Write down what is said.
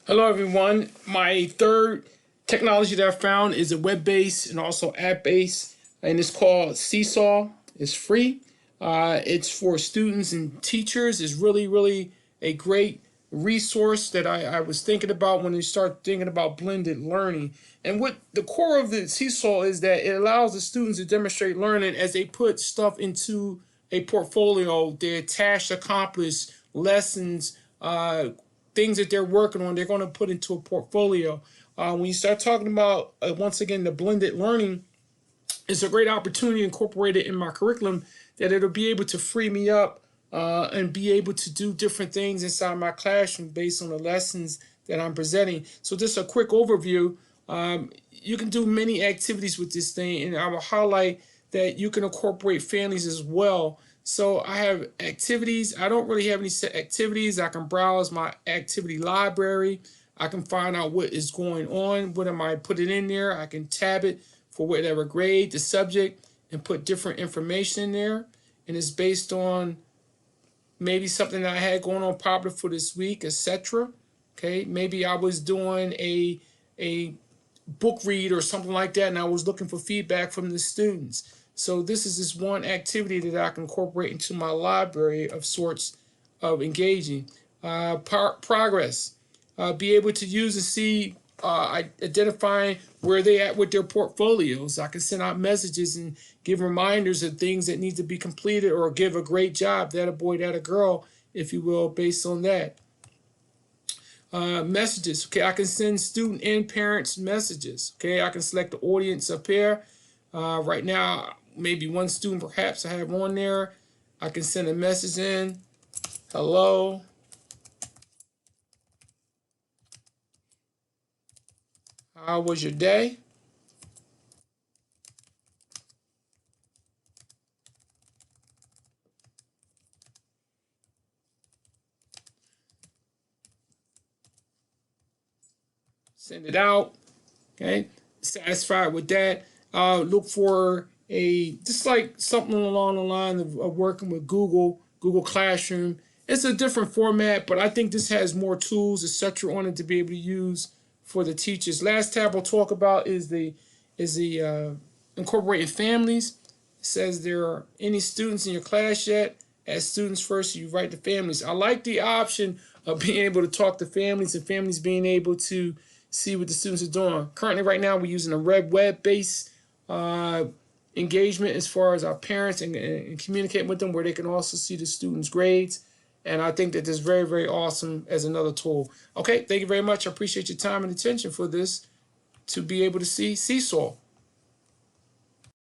Hello, everyone. My third technology that I found is a web-based and also app-based, and it's called Seesaw. It's free. It's for students and teachers. It's really a great resource that I was thinking about when you start thinking about blended learning. And what the core of the Seesaw is that it allows the students to demonstrate learning as they put stuff into a portfolio, their task accomplished, lessons, things that they're working on, they're going to put into a portfolio. When you start talking about, once again, the blended learning, it's a great opportunity to incorporate it in my curriculum that it'll be able to free me up and be able to do different things inside my classroom based on the lessons that I'm presenting. So just a quick overview. You can do many activities with this thing, and I will highlight that you can incorporate families as well. So I have activities. I don't really have any set activities. I can browse my activity library. I can find out what is going on. What am I putting in there? I can tab it for whatever grade, the subject, and put different information in there. And it's based on maybe something that I had going on popular for this week, etc. Okay, maybe I was doing a book read or something like that, and I was looking for feedback from the students. So this is just one activity that I can incorporate into my library of sorts of engaging. Progress. Be able to use and see, identifying where they at with their portfolios. I can send out messages and give reminders of things that need to be completed or give a great job, that a boy, that a girl, if you will, based on that. Messages. Okay, I can send student and parents messages. Okay, I can select the audience up here. Right now, maybe one student perhaps I have on there. I can send a message in. Hello. How was your day? Send it out. Okay, satisfied with that. Look for a just like something along the line of working with Google Classroom. It's a different format, but I think this has more tools, etc., on it to be able to use for the teachers. Last tab we'll talk about is the incorporating families. It says there are any students in your class yet. As students first, you write the families. I like the option of being able to talk to families and families being able to see what the students are doing. Currently, right now, we're using a web-based engagement as far as our parents and communicating with them, where they can also see the students' grades. And I think that this is very awesome as another tool. Okay, thank you very much. I appreciate your time and attention for this to be able to see Seesaw.